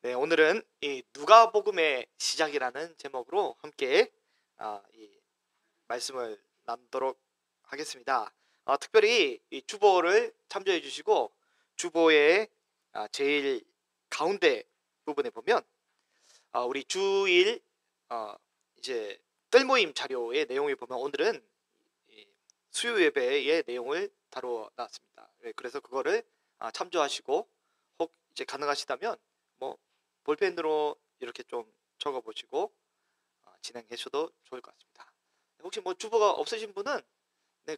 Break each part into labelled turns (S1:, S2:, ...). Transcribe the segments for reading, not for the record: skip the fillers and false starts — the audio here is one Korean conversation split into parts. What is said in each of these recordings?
S1: 네, 오늘은 이 누가복음의 시작이라는 제목으로 함께 이 말씀을 나누도록 하겠습니다. 특별히 이 주보를 참조해 주시고 주보의 제일 가운데 부분에 보면 우리 주일 이제 뜰모임 자료의 내용을 보면 오늘은 이 수요 예배의 내용을 다루어 놨습니다. 그래서 그거를 참조하시고 혹 이제 가능하시다면 뭐 볼펜으로 이렇게 좀 적어 보시고 진행하셔도 좋을 것 같습니다. 혹시 뭐 주보가 없으신 분은 네,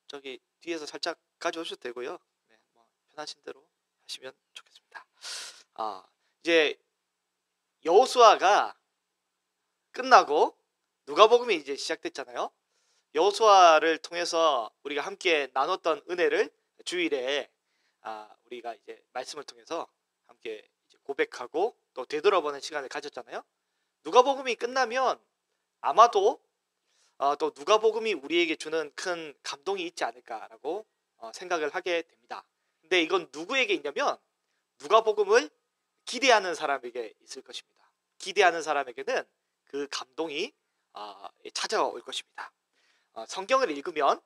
S1: 저기 뒤에서 살짝 가져오셔도 되고요. 네, 뭐 편하신 대로 하시면 좋겠습니다. 이제 여호수아가 끝나고 누가복음이 이제 시작됐잖아요. 여호수아를 통해서 우리가 함께 나눴던 은혜를 주일에 우리가 이제 말씀을 통해서 함께 이제 고백하고 또 되돌아보는 시간을 가졌잖아요. 누가복음이 끝나면 아마도 또 누가복음이 우리에게 주는 큰 감동이 있지 않을까라고 생각을 하게 됩니다. 근데 이건 누구에게 있냐면 누가복음을 기대하는 사람에게 있을 것입니다. 기대하는 사람에게는 그 감동이 찾아올 것입니다. 성경을 읽으면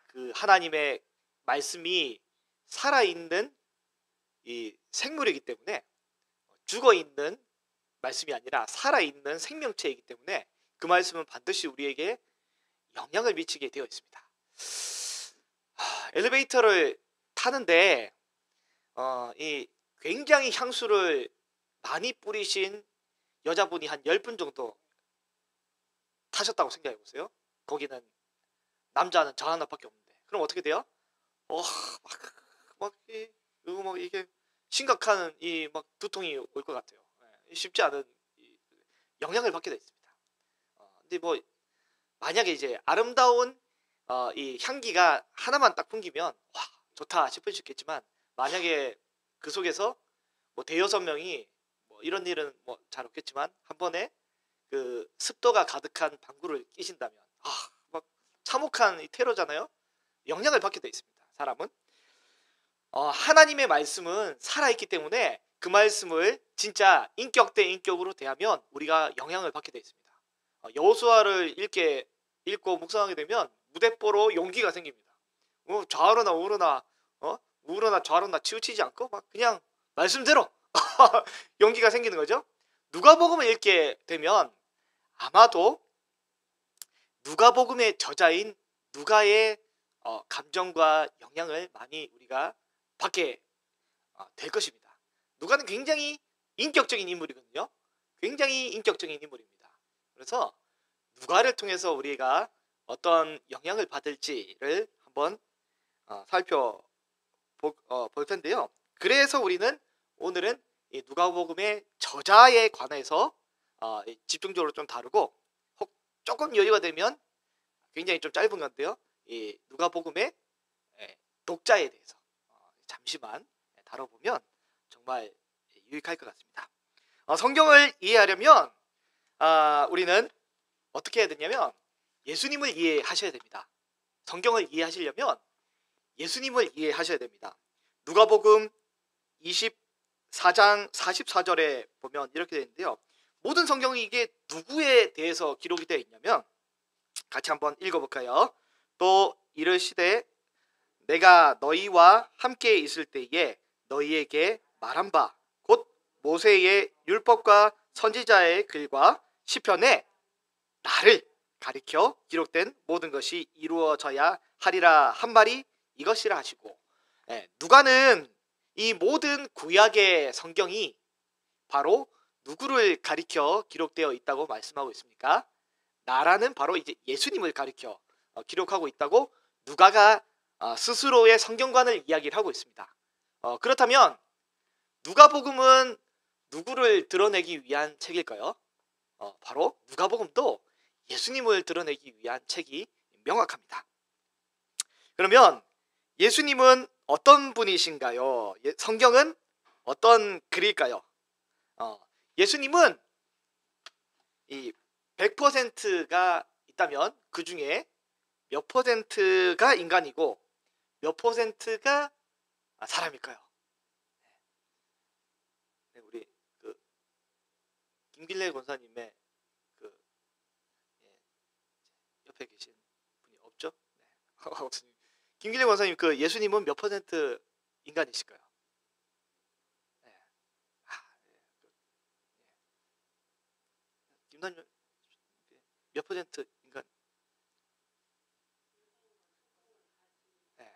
S1: 그 하나님의 말씀이 살아있는 이 생물이기 때문에 죽어있는 말씀이 아니라 살아있는 생명체이기 때문에 그 말씀은 반드시 우리에게 영향을 미치게 되어 있습니다. 엘리베이터를 타는데 이 굉장히 향수를 많이 뿌리신 여자분이 한 10분 정도 타셨다고 생각해 보세요. 거기는 남자는 저 하나밖에 없는데 그럼 어떻게 돼요? 막 이게 심각한 이 막 두통이 올 것 같아요. 쉽지 않은 영향을 받게 돼 있습니다. 근데 뭐 만약에 이제 아름다운 이 향기가 하나만 딱 풍기면 와 좋다 싶을 수 있겠지만 만약에 그 속에서 뭐 대여섯 명이 뭐 이런 일은 뭐 잘 없겠지만 한 번에 그 습도가 가득한 방구를 끼신다면 막 참혹한 이 테러잖아요. 영향을 받게 돼 있습니다. 사람은 하나님의 말씀은 살아있기 때문에 그 말씀을 진짜 인격 대 인격으로 대하면 우리가 영향을 받게 돼 있습니다. 여호수아를 읽고 묵상하게 되면 무대뽀로 용기가 생깁니다. 좌우로나 우로나 좌우로나 치우치지 않고 막 그냥 말씀대로 용기가 생기는 거죠. 누가복음을 읽게 되면 아마도 누가복음의 저자인 누가의 감정과 영향을 많이 우리가 받게 될 것입니다. 누가는 굉장히 인격적인 인물이거든요. 굉장히 인격적인 인물입니다. 그래서 누가를 통해서 우리가 어떤 영향을 받을지를 한번 살펴볼 텐데요. 그래서 우리는 오늘은 이 누가복음의 저자에 관해서 집중적으로 좀 다루고 혹 조금 여유가 되면 굉장히 좀 짧은 건데요. 이 누가복음의 독자에 대해서 잠시만 다뤄보면 정말 유익할 것 같습니다. 성경을 이해하려면 우리는 어떻게 해야 되냐면 예수님을 이해하셔야 됩니다. 성경을 이해하시려면 예수님을 이해하셔야 됩니다. 누가복음 24장 44절에 보면 이렇게 되어 있는데요. 모든 성경이 이게 누구에 대해서 기록이 되어 있냐면 같이 한번 읽어볼까요? 또 이르시되 내가 너희와 함께 있을 때에 너희에게 말한 바 곧 모세의 율법과 선지자의 글과 시편에 나를 가리켜 기록된 모든 것이 이루어져야 하리라 한 말이 이것이라 하시고 누가는 이 모든 구약의 성경이 바로 누구를 가리켜 기록되어 있다고 말씀하고 있습니까? 나라는 바로 이제 예수님을 가리켜 기록하고 있다고 누가가 스스로의 성경관을 이야기를 하고 있습니다. 그렇다면 누가복음은 누구를 드러내기 위한 책일까요? 바로 누가복음도 예수님을 드러내기 위한 책이 명확합니다. 그러면 예수님은 어떤 분이신가요? 성경은 어떤 글일까요? 예수님은 이 100%가 있다면 그 중에 몇 퍼센트가 인간이고 몇 퍼센트가 사람일까요? 김길래 권사님의 그 예, 옆에 계신 분이 없죠? 네. 김길래 권사님 그 예수님은 몇 퍼센트 인간이실까요? 네. 예. 김단님 몇 퍼센트 인간? 네.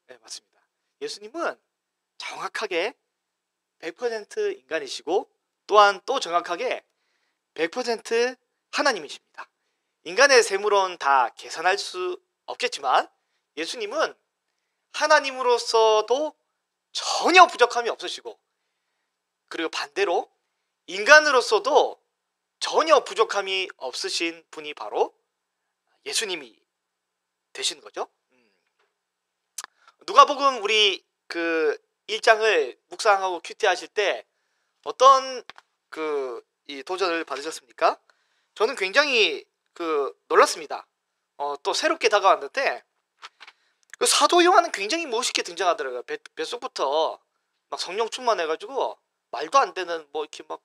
S1: 네, 맞습니다. 예수님은 정확하게 100% 인간이시고 또한 또 정확하게 100% 하나님이십니다. 인간의 셈으로는 다 계산할 수 없겠지만 예수님은 하나님으로서도 전혀 부족함이 없으시고 그리고 반대로 인간으로서도 전혀 부족함이 없으신 분이 바로 예수님이 되신 거죠. 누가복음 우리 그 1장을 묵상하고 큐티하실 때 어떤 이 도전을 받으셨습니까? 저는 굉장히 놀랐습니다. 또 새롭게 다가왔는데 그 사도 요한은 굉장히 멋있게 등장하더라고요. 뱃속부터 막 성령 충만해가지고 말도 안 되는 뭐 이렇게 막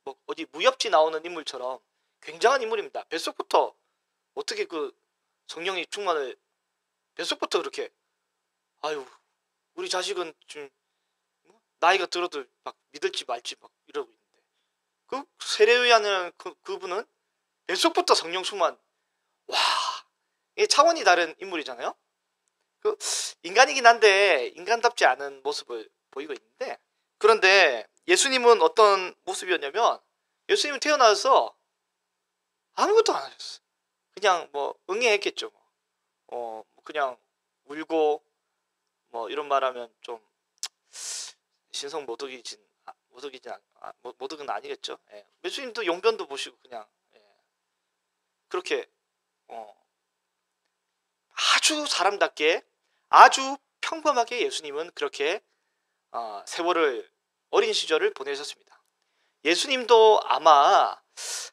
S1: 뭐 어디 무협지 나오는 인물처럼 굉장한 인물입니다. 뱃속부터 어떻게 그 성령이 충만을 뱃속부터 그렇게 아유 우리 자식은 좀 나이가 들어도 막 믿을지 말지 막 이러고 있는데 그 세례요한이라는 그분은 뱃속부터 성령 충만 와 이게 차원이 다른 인물이잖아요. 그 인간이긴 한데 인간답지 않은 모습을 보이고 있는데 그런데 예수님은 어떤 모습이었냐면 예수님은 태어나서 아무것도 안 하셨어. 그냥 뭐 응애했겠죠. 그냥 울고 뭐 이런 말하면 좀 신성 모독은 아니겠죠. 예. 예수님도 용변도 보시고 그냥 그렇게 아주 사람답게 아주 평범하게 예수님은 그렇게 세월을 어린 시절을 보내셨습니다. 예수님도 아마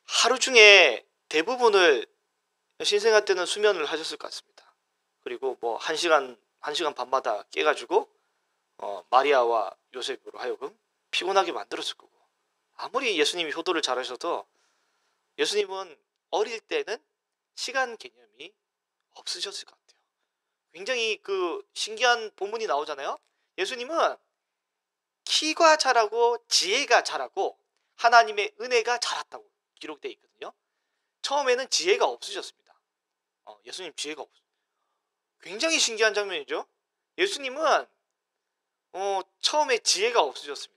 S1: 하루 중에 대부분을 신생아 때는 수면을 하셨을 것 같습니다. 그리고 뭐 1시간 반마다 깨가지고 마리아와 요셉으로 하여금 피곤하게 만들었을 거고 아무리 예수님이 효도를 잘하셔도 예수님은 어릴 때는 시간 개념이 없으셨을 것 같아요. 굉장히 신기한 본문이 나오잖아요. 예수님은 키가 자라고 지혜가 자라고 하나님의 은혜가 자랐다고 기록되어 있거든요. 처음에는 지혜가 없으셨습니다. 예수님 지혜가 없어요. 굉장히 신기한 장면이죠. 예수님은 처음에 지혜가 없으셨습니다.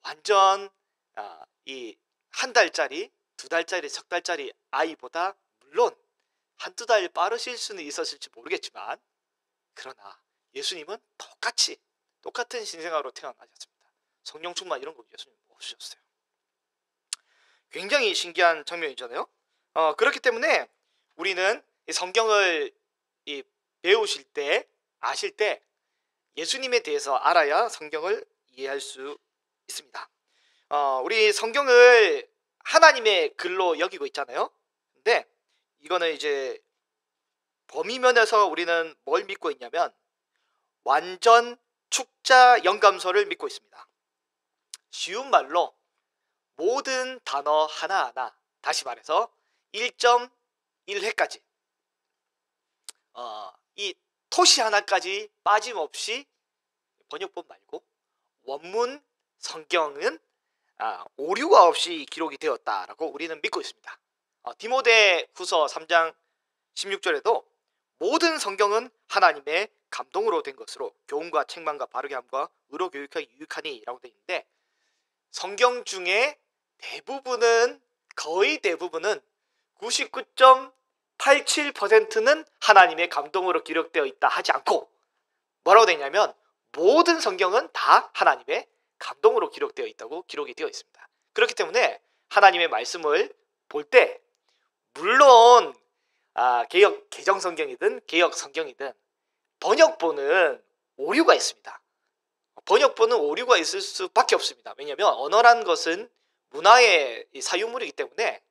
S1: 완전 이 1달짜리, 2달짜리, 3달짜리 아이보다 물론 1-2달 빠르실 수는 있었을지 모르겠지만 그러나 예수님은 똑같은 신생아로 태어나셨습니다. 성령 충만 이런 거 예수님 없으셨어요. 굉장히 신기한 장면이잖아요. 그렇기 때문에 우리는 이 성경을 배우실 때 아실 때 예수님에 대해서 알아야 성경을 이해할 수 있습니다. 우리 성경을 하나님의 글로 여기고 있잖아요. 근데 이거는 이제 범위면에서 우리는 뭘 믿고 있냐면 완전 축자 영감서를 믿고 있습니다. 쉬운 말로 모든 단어 하나하나 다시 말해서 1.1회까지 이 토시 하나까지 빠짐없이 번역본 말고 원문 성경은 오류가 없이 기록이 되었다라고 우리는 믿고 있습니다. 디모데후서 3장 16절에도 모든 성경은 하나님의 감동으로 된 것으로 교훈과 책망과 바르게 함과 의로 교육하기 유익하니 라고 되어 있는데 성경 중에 거의 대부분은 99.87%는 하나님의 감동으로 기록되어 있다 하지 않고 뭐라고 되어 있냐면 모든 성경은 다 하나님의 감동으로 기록되어 있다고 기록이 되어 있습니다. 그렇기 때문에 하나님의 말씀을 볼 때 물론 개역 개정 성경이든 개역 성경이든 번역본은 오류가 있습니다. 번역본은 오류가 있을 수밖에 없습니다. 왜냐하면 언어란 것은 문화의 사유물이기 때문에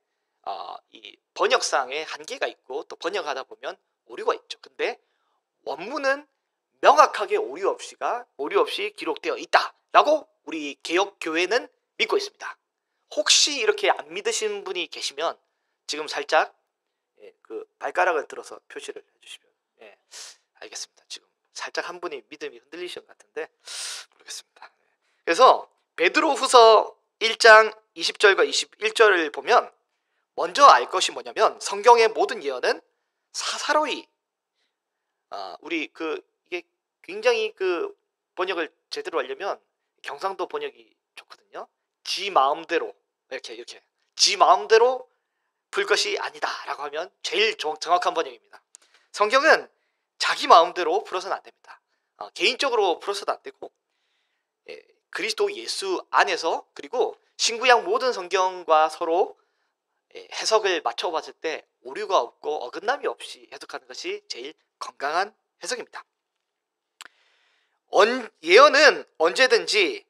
S1: 이 번역상의 한계가 있고 또 번역하다 보면 오류가 있죠. 근데 원문은 명확하게 오류 없이 기록되어 있다라고 우리 개역 교회는 믿고 있습니다. 혹시 이렇게 안 믿으시는 분이 계시면 지금 살짝 그 발가락을 들어서 표시를 해주시면 알겠습니다. 지금 살짝 한 분이 믿음이 흔들리신 것 같은데 모르겠습니다. 그래서 베드로후서 1장 20절과 21절을 보면 먼저 알 것이 뭐냐면 성경의 모든 예언은 사사로이 우리 이게 굉장히 번역을 제대로 하려면 경상도 번역이 좋거든요. 지 마음대로 이렇게 지 마음대로 풀 것이 아니다라고 하면 제일 정확한 번역입니다. 성경은 자기 마음대로 풀어서는 안 됩니다. 개인적으로 풀어서도 안 되고 그리스도 예수 안에서 그리고 신구약 모든 성경과 서로 해석을 맞춰봤을 때 오류가 없고 어긋남이 없이 해석하는 것이 제일 건강한 해석입니다. 예언은 언제든지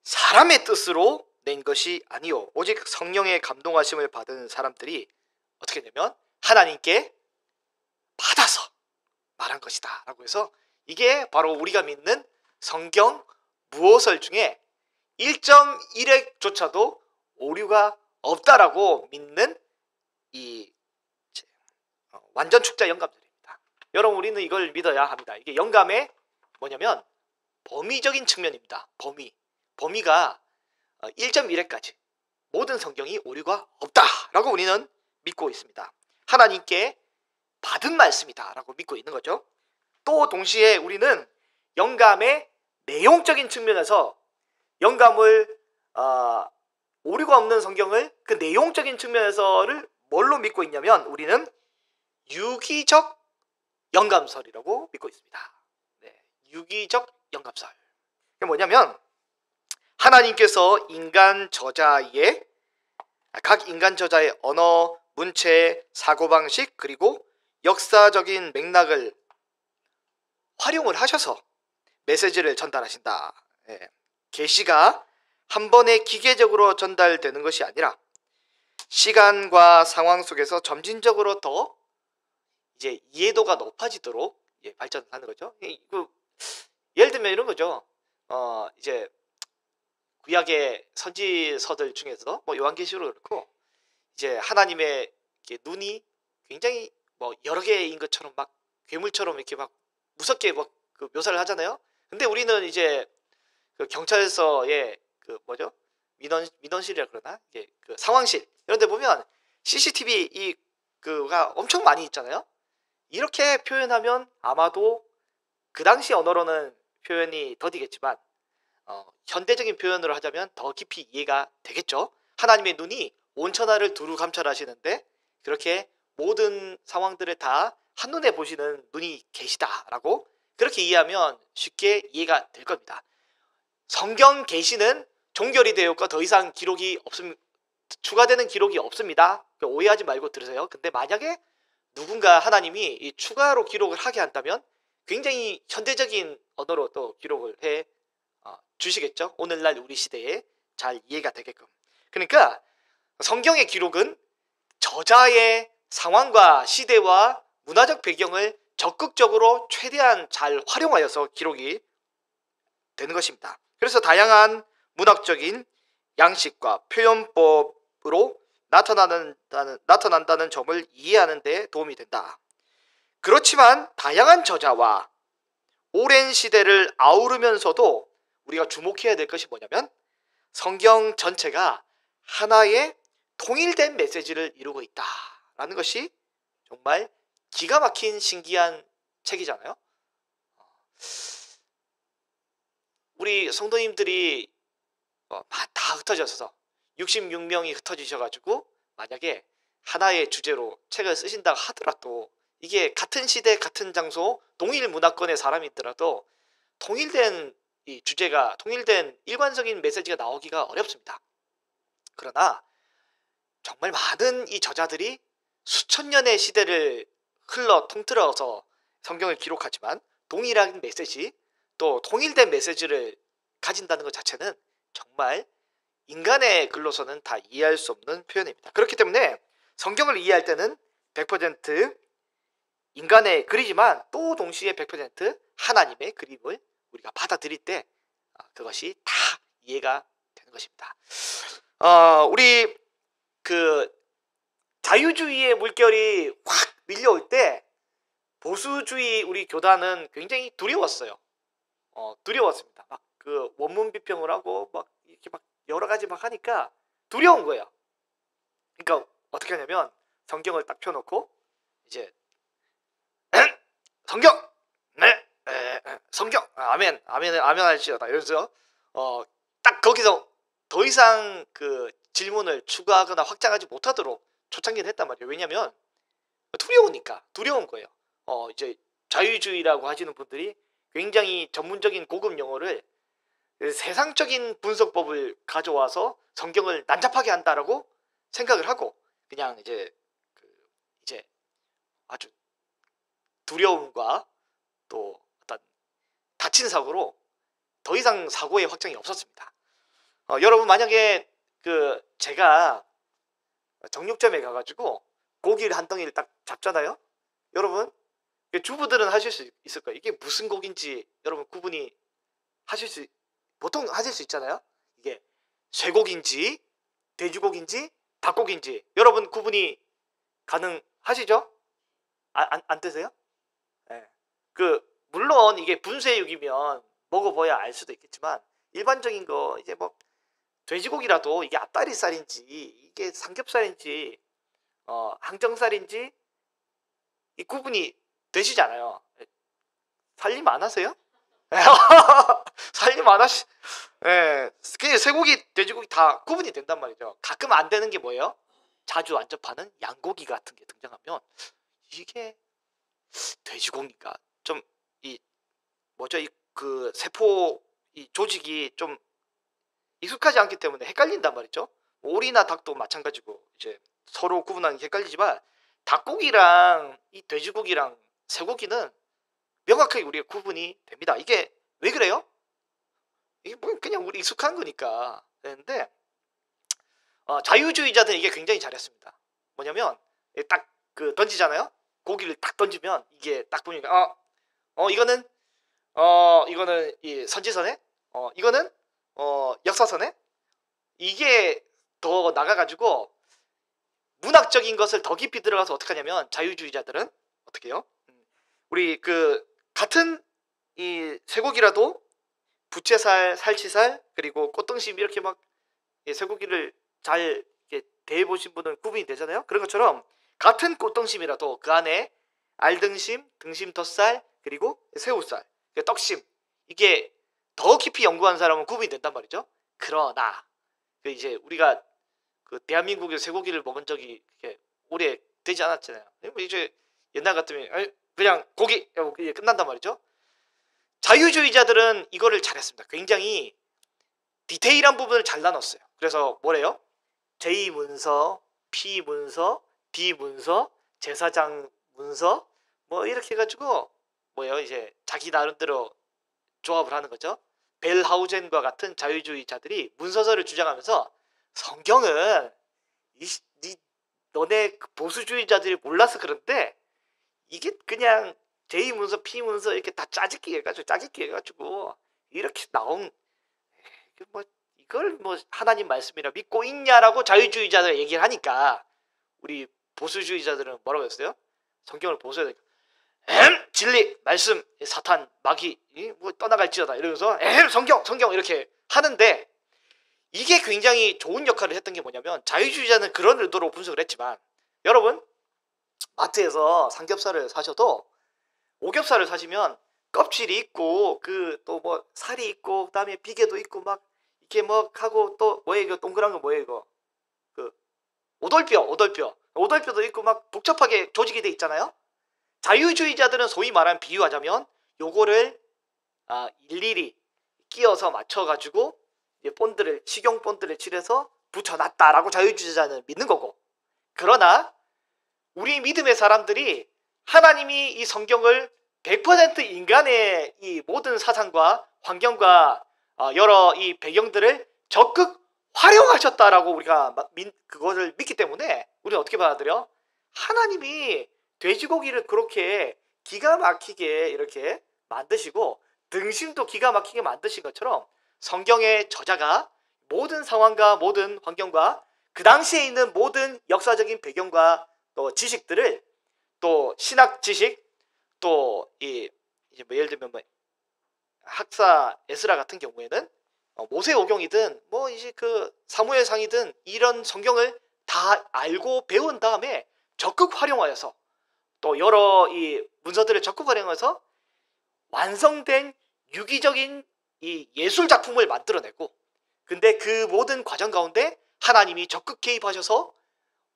S1: 사람의 뜻으로 낸 것이 아니요 오직 성령의 감동하심을 받은 사람들이 어떻게 되면 하나님께 받아서 말한 것이다 라고 해서 이게 바로 우리가 믿는 성경 무어설 중에 1.1획조차도 오류가 없다라고 믿는 이 완전 축자 영감들입니다. 여러분 우리는 이걸 믿어야 합니다. 이게 영감의 뭐냐면 범위적인 측면입니다. 범위가 1.1회까지 모든 성경이 오류가 없다라고 우리는 믿고 있습니다. 하나님께 받은 말씀이다라고 믿고 있는 거죠. 또 동시에 우리는 영감의 내용적인 측면에서 영감을 오류가 없는 성경을 그 내용적인 측면에서를 뭘로 믿고 있냐면 우리는 유기적 영감설이라고 믿고 있습니다. 유기적 영감설. 그게 뭐냐면 하나님께서 각 인간 저자의 언어, 문체, 사고방식 그리고 역사적인 맥락을 활용을 하셔서 메시지를 전달하신다. 계시가 한 번에 기계적으로 전달되는 것이 아니라 시간과 상황 속에서 점진적으로 더 이제 이해도가 높아지도록 발전하는 거죠. 예를 들면 이런 거죠. 이제 구약의 선지서들 중에서 뭐 요한계시록도 그렇고 이제 하나님의 눈이 굉장히 뭐 여러 개인 것처럼 막 괴물처럼 이렇게 막 무섭게 막 묘사를 하잖아요. 근데 우리는 이제 경찰서의 민원실이라 그러나 이게 상황실 이런 데 보면 CCTV 가 엄청 많이 있잖아요. 이렇게 표현하면 아마도 그 당시 언어로는 표현이 더디겠지만 현대적인 표현으로 하자면 더 깊이 이해가 되겠죠. 하나님의 눈이 온 천하를 두루 감찰하시는데 그렇게 모든 상황들을 다 한눈에 보시는 눈이 계시다라고 그렇게 이해하면 쉽게 이해가 될 겁니다. 성경 계시는 종결이 되었고 더 이상 추가되는 기록이 없습니다. 오해하지 말고 들으세요. 근데 만약에 누군가 하나님이 이 추가로 기록을 하게 한다면 굉장히 현대적인 언어로 또 기록을 해 주시겠죠. 오늘날 우리 시대에 잘 이해가 되게끔. 그러니까 성경의 기록은 저자의 상황과 시대와 문화적 배경을 적극적으로 최대한 잘 활용하여서 기록이 되는 것입니다. 그래서 다양한 문학적인 양식과 표현법으로 나타난다는 점을 이해하는 데 도움이 된다. 그렇지만 다양한 저자와 오랜 시대를 아우르면서도 우리가 주목해야 될 것이 뭐냐면 성경 전체가 하나의 통일된 메시지를 이루고 있다라는 것이 정말 기가 막힌 신기한 책이잖아요. 우리 성도님들이 다 흩어져서 66명이 흩어지셔가지고 만약에 하나의 주제로 책을 쓰신다고 하더라도 이게 같은 시대 같은 장소 동일 문화권의 사람이더라도 통일된 이 주제가 통일된 일관적인 메시지가 나오기가 어렵습니다. 그러나 정말 많은 이 저자들이 수천 년의 시대를 통틀어서 성경을 기록하지만 동일한 메시지 또 통일된 메시지를 가진다는 것 자체는 정말 인간의 글로서는 다 이해할 수 없는 표현입니다. 그렇기 때문에 성경을 이해할 때는 100% 인간의 글이지만 또 동시에 100% 하나님의 그림을 우리가 받아들일 때 그것이 다 이해가 되는 것입니다. 우리 그 자유주의의 물결이 확 밀려올 때 보수주의 우리 교단은 굉장히 두려웠어요. 두려웠습니다. 막 그 원문 비평을 하고 막 이렇게 막 여러 가지 막 하니까 두려운 거예요. 그러니까 어떻게 하냐면 성경을 딱 펴놓고 이제 성경, 네, 성경, 아멘, 아멘, 아멘 할지어다 이러면서 딱 거기서 더 이상 그 질문을 추가하거나 확장하지 못하도록 초창기를 했단 말이에요. 왜냐면 두려우니까 두려운 거예요. 이제 자유주의라고 하시는 분들이 굉장히 전문적인 고급 용어를 세상적인 분석법을 가져와서 성경을 난잡하게 한다라고 생각을 하고 그냥 이제 이제 아주 두려움과 또 어떤 다친 사고로 더 이상 사고의 확장이 없었습니다. 여러분 만약에 제가 정육점에 가가지고 고기를 한 덩이를 딱 잡잖아요. 여러분 주부들은 하실 수 있을 거예요. 이게 무슨 고기인지 여러분 구분이 보통 하실 수 있잖아요. 이게 쇠고기인지 돼지고기인지 닭고기인지 여러분 구분이 가능하시죠? 안 되세요? 네. 물론 이게 분쇄육이면 먹어봐야 알 수도 있겠지만 일반적인 거 이제 뭐 돼지고기라도 이게 앞다리살인지 이게 삼겹살인지 항정살인지 이 구분이 되시잖아요. 살림 안 하세요? 살림 안 하시. 예, 그냥 쇠고기, 돼지고기 다 구분이 된단 말이죠. 가끔 안 되는 게 뭐예요? 자주 안 접하는 양고기 같은 게 등장하면 이게 돼지고기가 좀 세포 조직이 좀 익숙하지 않기 때문에 헷갈린단 말이죠. 오리나 닭도 마찬가지고 이제 서로 구분하는 게 헷갈리지만 닭고기랑 이 돼지고기랑 쇠고기는 명확하게 우리가 구분이 됩니다. 이게 왜 그래요? 이게 뭐 그냥 우리 익숙한 거니까 되는데 자유주의자들은 이게 굉장히 잘했습니다. 뭐냐면 딱 던지잖아요. 고기를 딱 던지면 이게 딱 보니까 이거는 이 선지선에 이거는 역사선에 이게 더 나가가지고 문학적인 것을 더 깊이 들어가서 어떻게 하냐면 자유주의자들은 어떻게 해요? 우리 같은 이 쇠고기라도 부채살, 살치살 그리고 꽃등심 이렇게 막 쇠고기를 잘 대해보신 분은 구분이 되잖아요. 그런 것처럼 같은 꽃등심이라도 그 안에 알등심, 등심 덧살 그리고 새우살, 떡심 이게 더 깊이 연구한 사람은 구분이 된단 말이죠. 그러나 이제 우리가 대한민국에 쇠고기를 먹은 적이 오래 되지 않았잖아요. 이제 옛날 같으면 그냥 고기 이게 끝난단 말이죠. 자유주의자들은 이거를 잘했습니다. 굉장히 디테일한 부분을 잘 나눴어요. 그래서 뭐래요? J 문서, P 문서, D 문서, 제사장 문서 뭐 이렇게 해가지고 뭐예요? 이제 자기 나름대로 조합을 하는 거죠. 벨하우젠과 같은 자유주의자들이 문서서를 주장하면서 성경은 너네 보수주의자들이 몰라서 그런데 이게 그냥 J 문서, P 문서 이렇게 다 짜집기 해가지고 이렇게 나온 이걸 하나님 말씀이라 믿고 있냐라고 자유주의자들 얘기를 하니까 우리 보수주의자들은 뭐라고 했어요? 성경을 보셔야 되니까 진리, 말씀, 사탄, 마귀 떠나갈지어다 이러면서 성경 이렇게 하는데 이게 굉장히 좋은 역할을 했던 게 뭐냐면 자유주의자는 그런 의도로 분석을 했지만 여러분 마트에서 삼겹살을 사셔도 오겹살을 사시면 껍질이 있고 또 살이 있고 그다음에 비계도 있고 막 이렇게 하고 또 뭐예요 이거 동그란 거 뭐예요 이거 오돌뼈도 있고 막 복잡하게 조직이 돼 있잖아요. 자유주의자들은 소위 말하면 비유하자면 요거를 일일이 끼워서 맞춰가지고 식용 본드를 칠해서 붙여놨다라고 자유주의자는 믿는 거고, 그러나 우리 믿음의 사람들이 하나님이 이 성경을 100% 인간의 이 모든 사상과 환경과 여러 이 배경들을 적극 활용하셨다라고 우리가 그거를 믿기 때문에 우리는 어떻게 받아들여? 하나님이 돼지고기를 그렇게 기가 막히게 이렇게 만드시고 등심도 기가 막히게 만드신 것처럼 성경의 저자가 모든 상황과 모든 환경과 그 당시에 있는 모든 역사적인 배경과 또 지식들을 또 신학 지식 또 이제 뭐 예를 들면 뭐 학사 에스라 같은 경우에는 모세오경이든 뭐 이제 그 사무엘상이든 이런 성경을 다 알고 배운 다음에 적극 활용하여서 또 여러 이 문서들을 적극 활용해서 완성된 유기적인 이 예술 작품을 만들어내고 근데 그 모든 과정 가운데 하나님이 적극 개입하셔서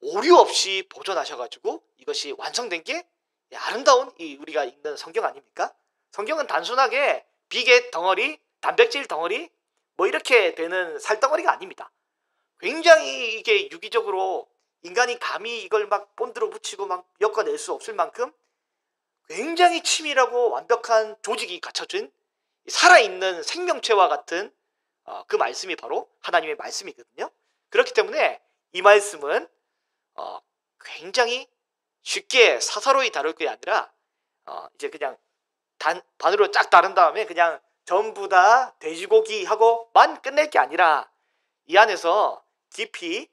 S1: 오류 없이 보존하셔가지고 이것이 완성된 게 아름다운 이 우리가 읽는 성경 아닙니까? 성경은 단순하게 비계 덩어리, 단백질 덩어리 뭐 이렇게 되는 살덩어리가 아닙니다. 굉장히 이게 유기적으로 인간이 감히 이걸 막 본드로 붙이고 막 엮어낼 수 없을 만큼 굉장히 치밀하고 완벽한 조직이 갖춰진 살아있는 생명체와 같은 그 말씀이 바로 하나님의 말씀이거든요. 그렇기 때문에 이 말씀은 굉장히 쉽게 사사로이 다룰 게 아니라 이제 그냥 반으로 쫙 다른 다음에 그냥 전부 다 돼지고기하고만 끝낼 게 아니라 이 안에서 깊이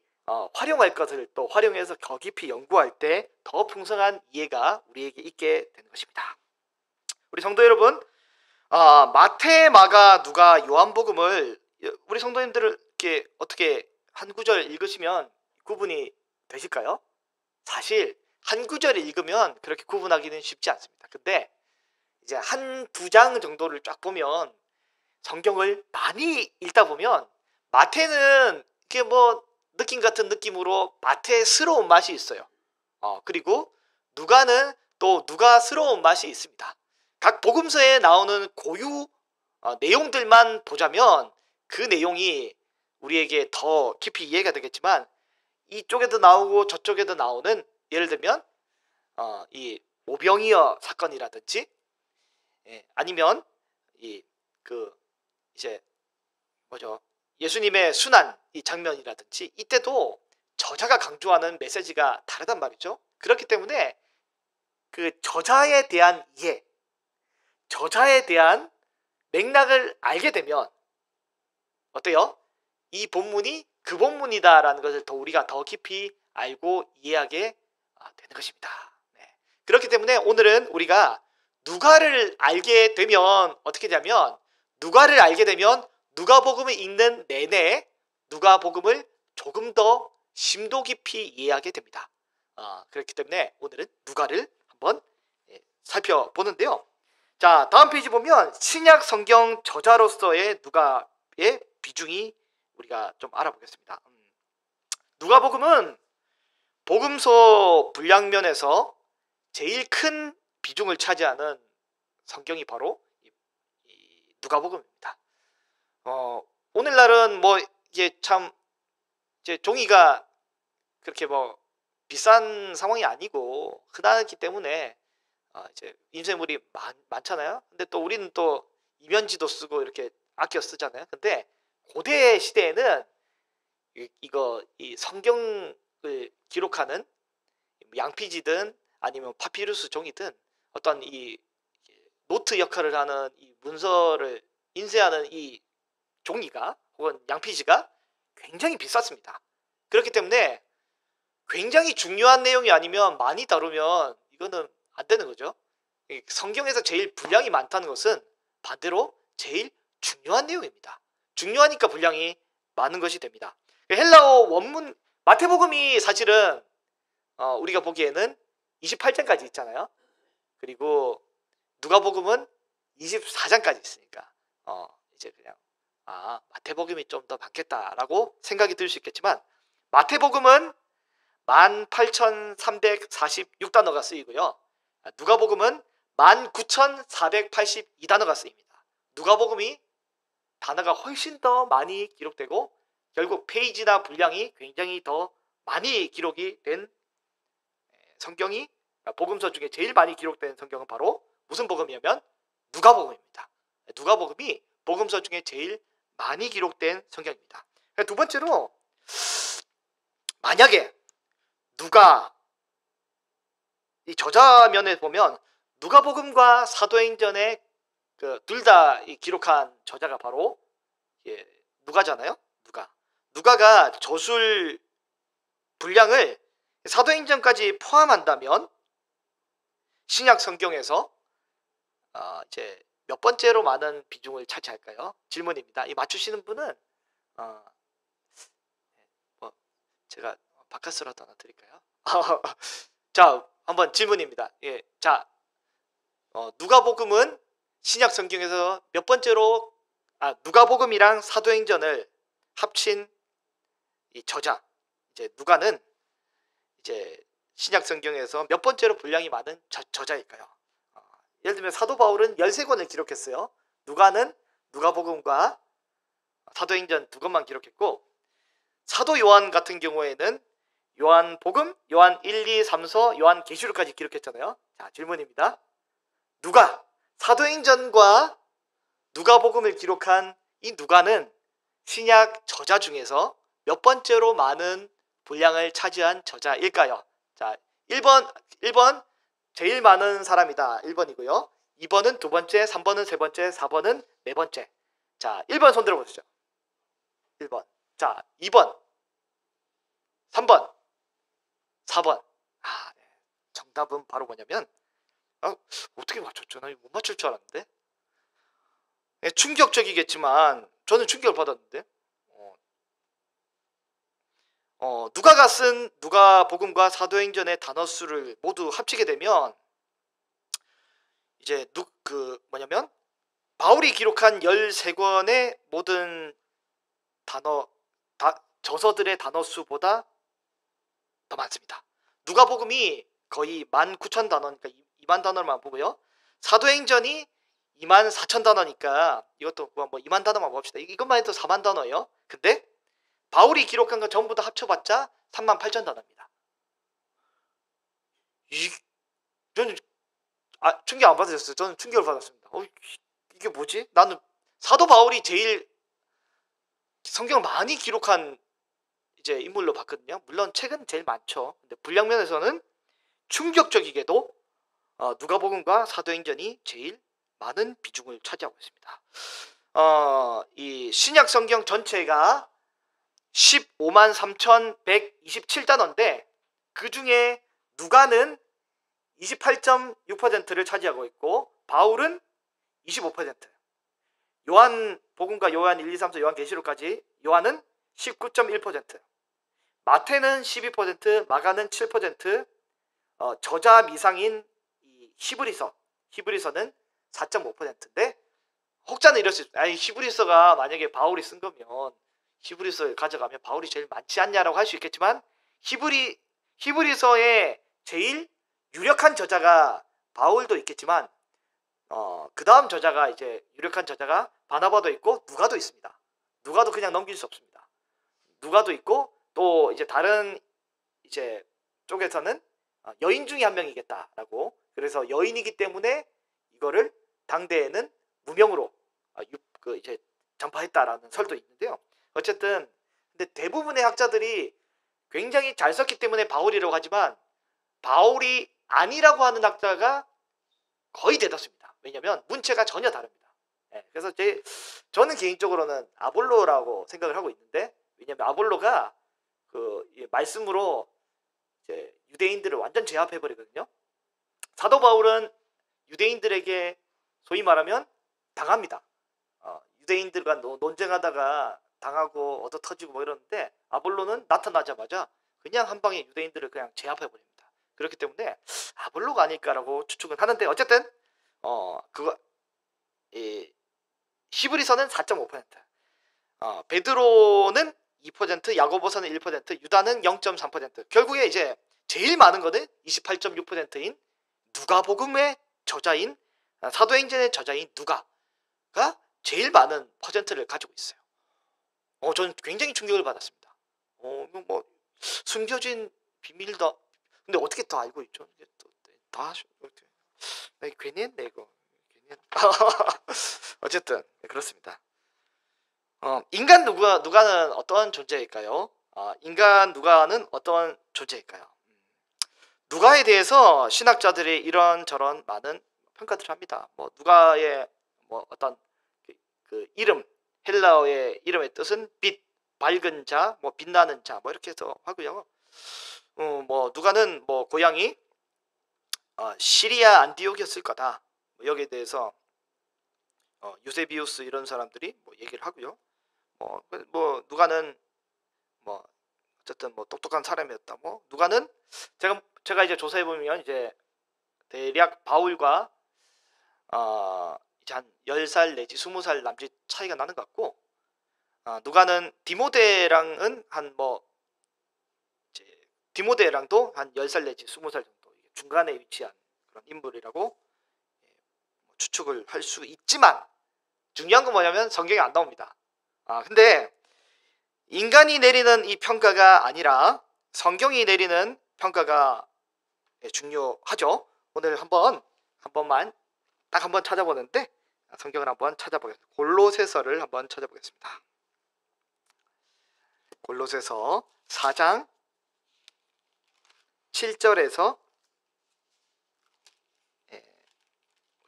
S1: 활용할 것을 또 활용해서 더 깊이 연구할 때 더 풍성한 이해가 우리에게 있게 되는 것입니다. 우리 성도 여러분, 마태, 마가, 누가, 요한복음을 우리 성도님들께 어떻게 한 구절 읽으시면 구분이 되실까요? 사실 한 구절을 읽으면 그렇게 구분하기는 쉽지 않습니다. 근데 이제 한 두 장 정도를 쫙 보면 성경을 많이 읽다 보면 마태는 이게 뭐 느낌 같은 느낌으로 마태스러운 맛이 있어요. 그리고 누가는 또 누가스러운 맛이 있습니다. 각 복음서에 나오는 고유 내용들만 보자면 그 내용이 우리에게 더 깊이 이해가 되겠지만 이쪽에도 나오고 저쪽에도 나오는 예를 들면 이 오병이어 사건이라든지 아니면 이제 뭐죠? 예수님의 순환 이 장면이라든지 이때도 저자가 강조하는 메시지가 다르단 말이죠. 그렇기 때문에 그 저자에 대한 이해, 저자에 대한 맥락을 알게 되면 어때요? 이 본문이 그 본문이다라는 것을 우리가 더 깊이 알고 이해하게 되는 것입니다. 네. 그렇기 때문에 오늘은 우리가 누가를 알게 되면 어떻게 되냐면 누가를 알게 되면 누가복음을 읽는 내내 누가복음을 조금 더 심도 깊이 이해하게 됩니다. 그렇기 때문에 오늘은 누가를 한번 살펴보는데요. 자, 다음 페이지 보면 신약 성경 저자로서의 누가의 비중이 우리가 좀 알아보겠습니다. 누가복음은 복음서 분량면에서 제일 큰 비중을 차지하는 성경이 바로 이 누가복음입니다. 오늘날은 뭐 이게 참 이제 종이가 그렇게 뭐 비싼 상황이 아니고 흔하기 때문에 이제 인쇄물이 많잖아요. 근데 또 우리는 또 이면지도 쓰고 이렇게 아껴 쓰잖아요. 근데 고대 시대에는 이 성경을 기록하는 양피지든 아니면 파피루스 종이든 어떤 이 노트 역할을 하는 이 문서를 인쇄하는 이 종이가 혹은 양피지가 굉장히 비쌌습니다. 그렇기 때문에 굉장히 중요한 내용이 아니면 많이 다루면 이거는 안 되는 거죠. 성경에서 제일 분량이 많다는 것은 반대로 제일 중요한 내용입니다. 중요하니까 분량이 많은 것이 됩니다. 헬라어 원문 마태복음이 사실은 우리가 보기에는 28장까지 있잖아요. 그리고 누가복음은 24장까지 있으니까 이제 그냥 마태복음이 좀 더 많겠다라고 생각이 들 수 있겠지만 마태복음은 18,346단어가 쓰이고요. 누가복음은 19,482단어가 쓰입니다. 누가복음이 단어가 훨씬 더 많이 기록되고 결국 페이지나 분량이 굉장히 더 많이 기록이 된 성경이 복음서 중에 제일 많이 기록된 성경은 바로 무슨 복음이냐면 누가복음입니다. 누가복음이 복음서 중에 제일 많이 기록된 성경입니다. 두 번째로 만약에 누가 이 저자면에 보면 누가복음과 사도행전의 둘 다 기록한 저자가 바로 누가잖아요. 누가. 누가가 저술 분량을 사도행전까지 포함한다면 신약 성경에서 이제 몇 번째로 많은 비중을 차지할까요? 질문입니다. 이 맞추시는 분은 뭐 제가 바카스라도 하나 드릴까요? 자, 한번 질문입니다. 예, 자, 누가복음은 신약 성경에서 몇 번째로 누가복음이랑 사도행전을 합친 이 저자, 이제 누가는 이제 신약 성경에서 몇 번째로 분량이 많은 저자일까요? 예를 들면 사도 바울은 13권을 기록했어요. 누가는 누가복음과 사도행전 2권만 기록했고, 사도 요한 같은 경우에는 요한복음, 요한 1, 2, 3서, 요한 계시록까지 기록했잖아요. 자, 질문입니다. 누가 사도행전과 누가복음을 기록한 이 누가는 신약 저자 중에서 몇 번째로 많은 분량을 차지한 저자일까요? 자, 1번 제일 많은 사람이다. 1번이고요. 2번은 두 번째, 3번은 세 번째, 4번은 네 번째. 자, 1번 손 들어보시죠. 1번. 자, 2번, 3번, 4번. 네. 정답은 바로 뭐냐면 어떻게 맞췄죠? 나 이거 못 맞출 줄 알았는데. 네, 충격적이겠지만 저는 충격을 받았는데. 누가가 쓴 누가복음과 사도행전의 단어 수를 모두 합치게 되면 이제 뭐냐면 바울이 기록한 13권의 모든 저서들의 단어 수보다 더 많습니다. 누가복음이 거의 19,000단어니까 2만 단어만 보고요. 사도행전이 24,000단어니까 이것도 뭐 2만 단어만 봅시다. 이것만 해도 4만 단어예요. 근데 바울이 기록한 거 전부 다 합쳐봤자 38,000단어입니다. 저는 충격 안 받으셨어요? 저는 충격을 받았습니다. 이게 뭐지? 나는 사도 바울이 제일 성경을 많이 기록한 이제 인물로 봤거든요. 물론 책은 제일 많죠. 근데 분량 면에서는 충격적이게도 누가복음과 사도행전이 제일 많은 비중을 차지하고 있습니다. 이 신약 성경 전체가 15만 3,127단어인데 그 중에 누가는 28.6%를 차지하고 있고 바울은 25%, 요한복음과 요한 1, 2, 3서 요한 계시록까지 요한은 19.1%, 마태는 12%, 마가는 7%, 저자 미상인 이 히브리서는 4.5%인데 혹자는 이럴 수 있어요. 히브리서가 만약에 바울이 쓴 거면 히브리서를 가져가면 바울이 제일 많지 않냐라고 할 수 있겠지만 히브리서의 제일 유력한 저자가 바울도 있겠지만 그 다음 저자가 이제 유력한 저자가 바나바도 있고 누가도 있습니다. 누가도 그냥 넘길 수 없습니다. 누가도 있고 또 이제 다른 이제 쪽에서는 여인 중에 한 명이겠다라고, 그래서 여인이기 때문에 이거를 당대에는 무명으로 이제 전파했다라는 설도 있는데요. 어쨌든 근데 대부분의 학자들이 굉장히 잘 썼기 때문에 바울이라고 하지만 바울이 아니라고 하는 학자가 거의 대다수입니다. 왜냐하면 문체가 전혀 다릅니다. 그래서 저는 개인적으로는 아볼로라고 생각을 하고 있는데, 왜냐하면 아볼로가 그 말씀으로 이제 유대인들을 완전 제압해버리거든요. 사도 바울은 유대인들에게 소위 말하면 당합니다. 유대인들과 논쟁하다가 당하고 얻어터지고 뭐 이러는데 아볼로는 나타나자마자 그냥 한 방에 유대인들을 그냥 제압해버립니다. 그렇기 때문에 아볼로가 아닐까라고 추측은 하는데, 어쨌든 히브리서는 4.5%, 베드로는 2%, 야고보서는 1%, 유다는 0.3%. 결국에 이제 제일 많은 거는 28.6%인 누가복음의 저자인 사도행전의 저자인 누가가 제일 많은 퍼센트를 가지고 있어요. 저는 굉장히 충격을 받았습니다. 뭐 숨겨진 비밀다. 근데 어떻게 다 알고 있죠? 이게 다 괜히 했네 이거. 어쨌든 그렇습니다. 인간 누가는 어떤 존재일까요? 인간 누가는 어떤 존재일까요? 누가에 대해서 신학자들이 이런저런 많은 평가들을 합니다. 뭐 누가의 뭐 어떤 그 이름, 헬라어의 이름의 뜻은 빛, 밝은 자, 뭐 빛나는 자, 뭐 이렇게 해서 하고요. 뭐 누가는 뭐 고향이 시리아 안디옥이었을 거다. 뭐 여기에 대해서 유세비우스 이런 사람들이 뭐 얘기를 하고요. 뭐 누가는 뭐 어쨌든 뭐 똑똑한 사람이었다. 뭐 누가는 제가 이제 조사해 보면 이제 대략 바울과 이제 한 10살 내지 20살 남짓 차이가 나는 것 같고, 누가는 디모데랑은 한 뭐 이제 디모데랑도 한 10살 내지 20살 정도 중간에 위치한 그런 인물이라고 추측을 할 수 있지만, 중요한 건 뭐냐면 성경에 안 나옵니다. 근데 인간이 내리는 이 평가가 아니라 성경이 내리는 평가가 중요하죠. 오늘 한 번만 딱 한 번 찾아보는데, 성경을 한번 찾아보겠습니다. 골로새서를 한번 찾아보겠습니다. 골로새서 4장 7절에서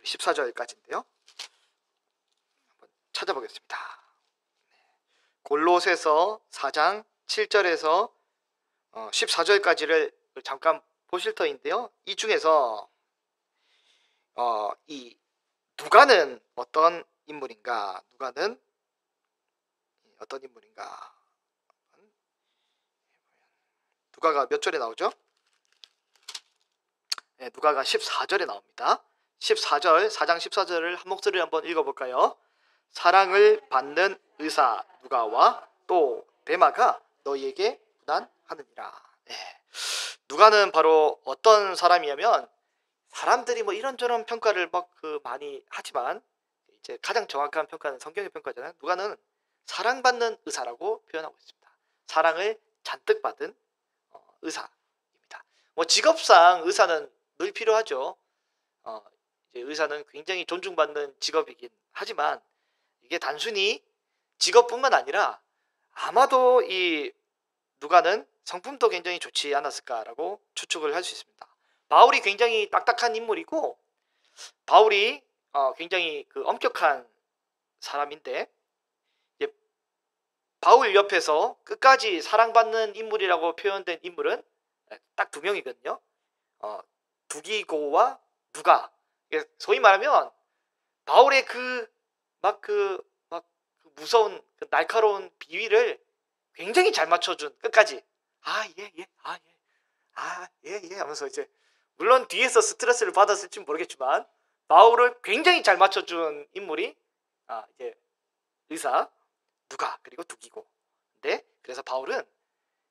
S1: 14절까지인데요. 한번 찾아보겠습니다. 골로새서 4장 7절에서 14절까지를 잠깐 보실 터인데요. 이 중에서 이 누가는 어떤 인물인가? 누가가 몇 절에 나오죠? 네, 누가가 14절에 나옵니다. 14절, 4장 14절을 한 목소리로 한번 읽어볼까요? 사랑을 받는 의사 누가와 또 데마가 너희에게 문안하느니라. 네. 누가는 바로 어떤 사람이냐면, 사람들이 뭐 이런저런 평가를 막 많이 하지만 이제 가장 정확한 평가는 성경의 평가잖아요. 누가는 사랑받는 의사라고 표현하고 있습니다. 사랑을 잔뜩 받은 의사입니다. 뭐 직업상 의사는 늘 필요하죠. 이제 의사는 굉장히 존중받는 직업이긴 하지만 이게 단순히 직업뿐만 아니라 아마도 이 누가는 성품도 굉장히 좋지 않았을까라고 추측을 할 수 있습니다. 바울이 굉장히 딱딱한 인물이고, 바울이 굉장히 엄격한 사람인데, 이제 바울 옆에서 끝까지 사랑받는 인물이라고 표현된 인물은 딱 2명이거든요. 두기고와 누가. 소위 말하면 바울의 그 무서운 날카로운 비위를 굉장히 잘 맞춰준, 끝까지 예 하면서 이제, 물론 뒤에서 스트레스를 받았을지 모르겠지만 바울을 굉장히 잘 맞춰준 인물이 이제 의사 누가, 그리고 두기고. 근데 그래서 바울은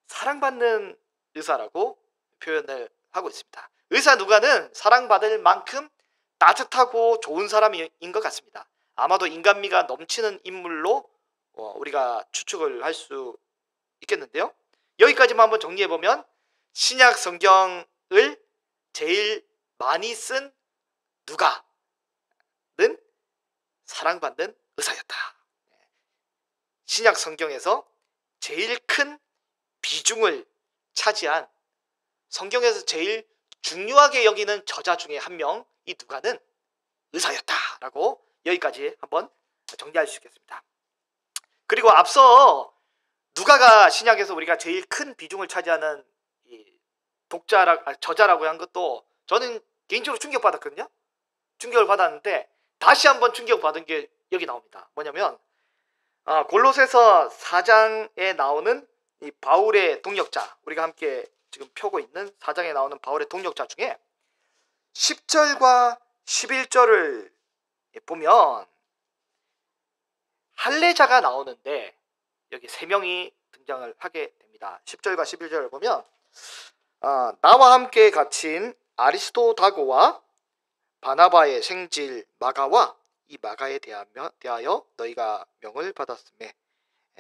S1: 사랑받는 의사라고 표현을 하고 있습니다. 의사 누가는 사랑받을 만큼 따뜻하고 좋은 사람인 것 같습니다. 아마도 인간미가 넘치는 인물로 우리가 추측을 할 수 있겠는데요. 여기까지만 한번 정리해보면, 신약 성경을 제일 많이 쓴 누가는 사랑받는 의사였다. 신약 성경에서 제일 큰 비중을 차지한, 성경에서 제일 중요하게 여기는 저자 중에 한 명, 이 누가는 의사였다라고 여기까지 한번 정리할 수 있겠습니다. 그리고 앞서 누가가 신약에서 우리가 제일 큰 비중을 차지하는 저자라고 한 것도 저는 개인적으로 충격받았거든요. 충격을 받았는데 다시 한번 충격받은 게 여기 나옵니다. 뭐냐면 골로새서 4장에 나오는 이 바울의 동역자, 우리가 함께 지금 펴고 있는 4장에 나오는 바울의 동역자 중에 10절과 11절을 보면 할례자가 나오는데 여기 3명이 등장을 하게 됩니다. 10절과 11절을 보면 나와 함께 갇힌 아리스토다고와 바나바의 생질 마가와 이 마가에 대하여 너희가 명을 받았음에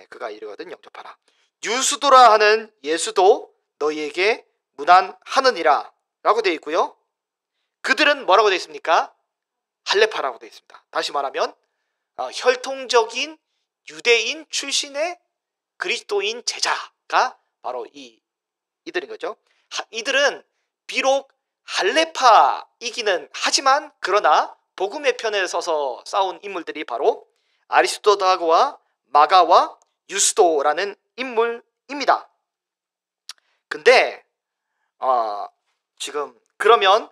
S1: 그가 이르거든 영접하라. 유스도라 하는 예수도 너희에게 문안하느니라 라고 되어 있고요. 그들은 뭐라고 되어 있습니까? 할레파라고 되어 있습니다. 다시 말하면 혈통적인 유대인 출신의 그리스도인 제자가 바로 이들인 거죠. 이들은 비록 할레파이기는 하지만 그러나 복음의 편에 서서 싸운 인물들이 바로 아리스토다고와 마가와
S2: 유스도라는 인물입니다. 근데 지금 그러면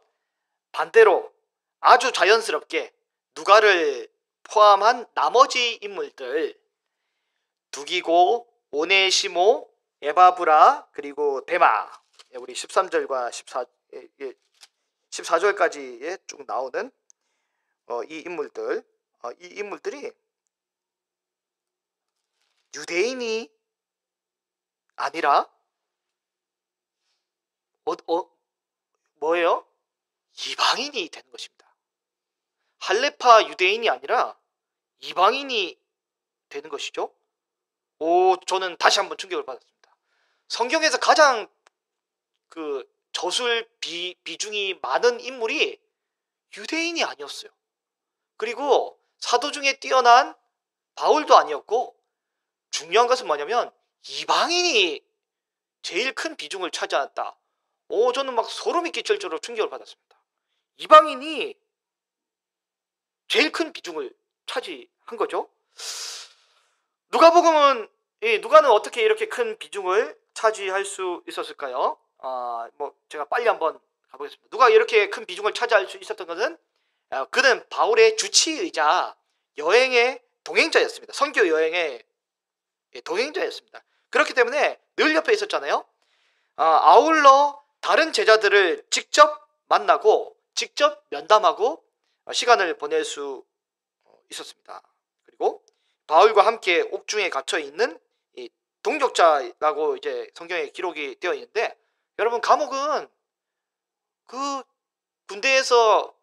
S2: 반대로 아주 자연스럽게 누가를 포함한 나머지 인물들 두기고, 오네시모, 에바브라, 그리고 데마, 우리 13절과 14절까지에 쭉 나오는 이 인물들이 유대인이 아니라 뭐예요? 이방인이 되는 것입니다. 할레파 유대인이 아니라 이방인이 되는 것이죠. 저는 다시 한번 충격을 받았습니다. 성경에서 가장 그 저술 비중이 많은 인물이 유대인이 아니었어요. 그리고 사도 중에 뛰어난 바울도 아니었고, 중요한 것은 뭐냐면 이방인이 제일 큰 비중을 차지했다. 저는 막 소름이 끼칠 정도로 충격을 받았습니다. 이방인이 제일 큰 비중을 차지한 거죠. 누가복음은 누가는 어떻게 이렇게 큰 비중을 차지할 수 있었을까요? 제가 빨리 한번 가보겠습니다. 누가 이렇게 큰 비중을 차지할 수 있었던 것은 그는 바울의 주치의자 여행의 동행자였습니다. 선교 여행의 동행자였습니다. 그렇기 때문에 늘 옆에 있었잖아요. 아울러 다른 제자들을 직접 만나고 직접 면담하고 시간을 보낼 수 있었습니다. 그리고 바울과 함께 옥중에 갇혀 있는 이 동역자라고 이제 성경에 기록이 되어 있는데, 여러분 감옥은 그 군대에서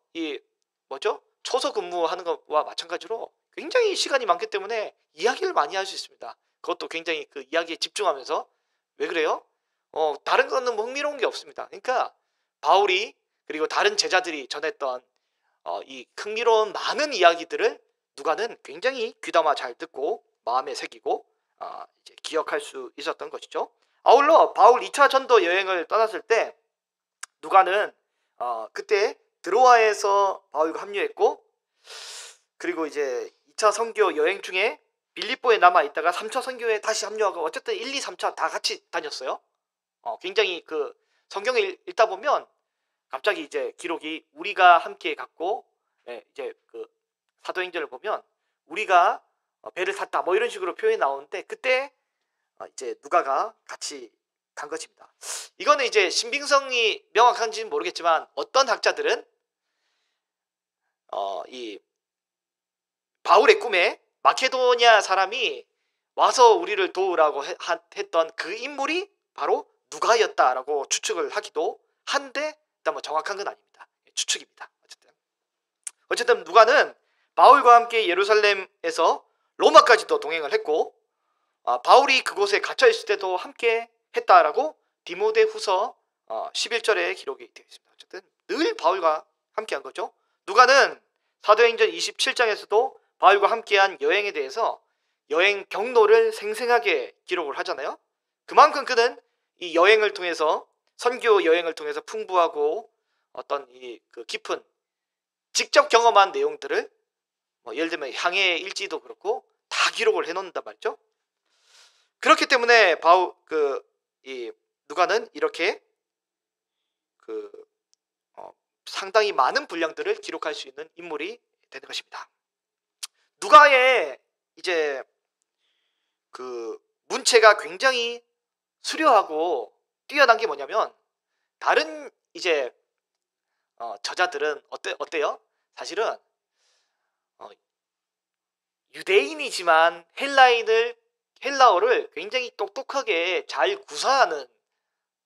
S2: 초소 근무하는 것과 마찬가지로 굉장히 시간이 많기 때문에 이야기를 많이 할 수 있습니다. 그것도 굉장히 그 이야기에 집중하면서. 왜 그래요? 다른 거는 뭐 흥미로운 게 없습니다. 그러니까 바울이 그리고 다른 제자들이 전했던 이 흥미로운 많은 이야기들을 누가는 굉장히 귀담아 잘 듣고 마음에 새기고 이제 기억할 수 있었던 것이죠. 아울러 바울 2차 전도 여행을 떠났을 때 누가는 그때 드로아에서 바울과 합류했고, 그리고 이제 2차 선교 여행 중에 빌립보에 남아 있다가 3차 선교에 다시 합류하고, 어쨌든 1, 2, 3차 다 같이 다녔어요. 굉장히 그 성경을 읽다 보면 갑자기 이제 기록이 우리가 함께 갔고, 이제 그 사도행전을 보면 우리가 배를 탔다 뭐 이런 식으로 표현이 나오는데, 그때 이제 누가가 같이 간 것입니다. 이거는 이제 신빙성이 명확한지는 모르겠지만 어떤 학자들은 이 바울의 꿈에 마케도니아 사람이 와서 우리를 도우라고 했던 그 인물이 바로 누가였다라고 추측을 하기도 한데, 일단 뭐 정확한 건 아닙니다. 추측입니다. 어쨌든 누가는 바울과 함께 예루살렘에서 로마까지도 동행을 했고, 바울이 그곳에 갇혀 있을 때도 함께 했다라고 디모데후서 11절에 기록이 되어 있습니다. 어쨌든 늘 바울과 함께한 거죠. 누가는 사도행전 27장에서도 바울과 함께한 여행에 대해서 여행 경로를 생생하게 기록을 하잖아요. 그만큼 그는 이 여행을 통해서, 선교 여행을 통해서 풍부하고 어떤 그 깊은 직접 경험한 내용들을 예를 들면 향해 일지도 그렇고 다 기록을 해놓는단 말이죠. 그렇기 때문에 누가는 이렇게 상당히 많은 분량들을 기록할 수 있는 인물이 되는 것입니다. 누가의 이제 그 문체가 굉장히 수려하고 뛰어난 게 뭐냐면, 다른 이제 저자들은 어때요? 사실은 유대인이지만 헬라어를 굉장히 똑똑하게 잘 구사하는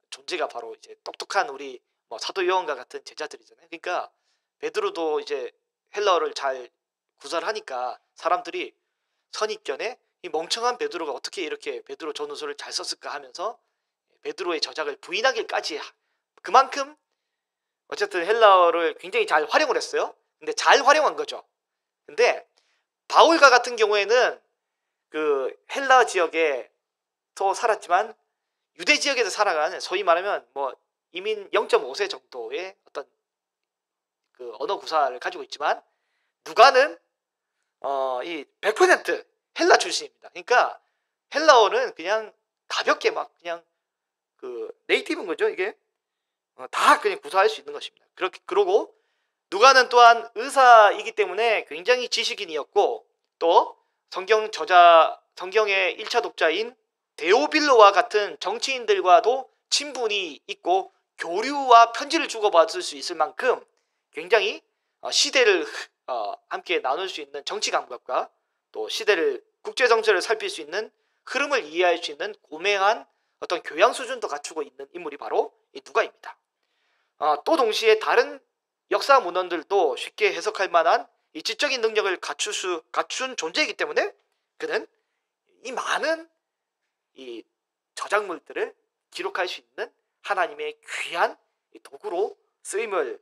S2: 존재가 바로 이제 똑똑한 우리 사도 요한과 같은 제자들이잖아요. 그러니까 베드로도 이제 헬라어를 잘 구사를 하니까 사람들이 선입견에 이 멍청한 베드로가 어떻게 이렇게 베드로 전후서를 잘 썼을까 하면서 베드로의 저작을 부인하기까지, 그만큼 어쨌든 헬라어를 굉장히 잘 활용을 했어요. 근데 잘 활용한 거죠. 근데 바울과 같은 경우에는 그 헬라 지역에서 살았지만 유대 지역에서 살아가는, 소위 말하면 이민 0.5세 정도의 어떤 그 언어 구사를 가지고 있지만, 누가는 이 100% 헬라 출신입니다. 그러니까 헬라어는 그냥 가볍게 막 그냥 그 네이티브인 거죠 이게. 다 그냥 구사할 수 있는 것입니다. 그러고 누가는 또한 의사이기 때문에 굉장히 지식인이었고 또 성경의 1차 독자인 데오빌로와 같은 정치인들과도 친분이 있고 교류와 편지를 주고받을 수 있을 만큼 굉장히 시대를 함께 나눌 수 있는 정치 감각과 또 시대를 국제 정세를 살필 수 있는 흐름을 이해할 수 있는 고매한 어떤 교양 수준도 갖추고 있는 인물이 바로 이 누가입니다. 또 동시에 다른 역사 문헌들도 쉽게 해석할 만한 이 지적인 능력을 갖춘 존재이기 때문에 그는 이 많은 이 저작물들을 기록할 수 있는 하나님의 귀한 도구로 쓰임을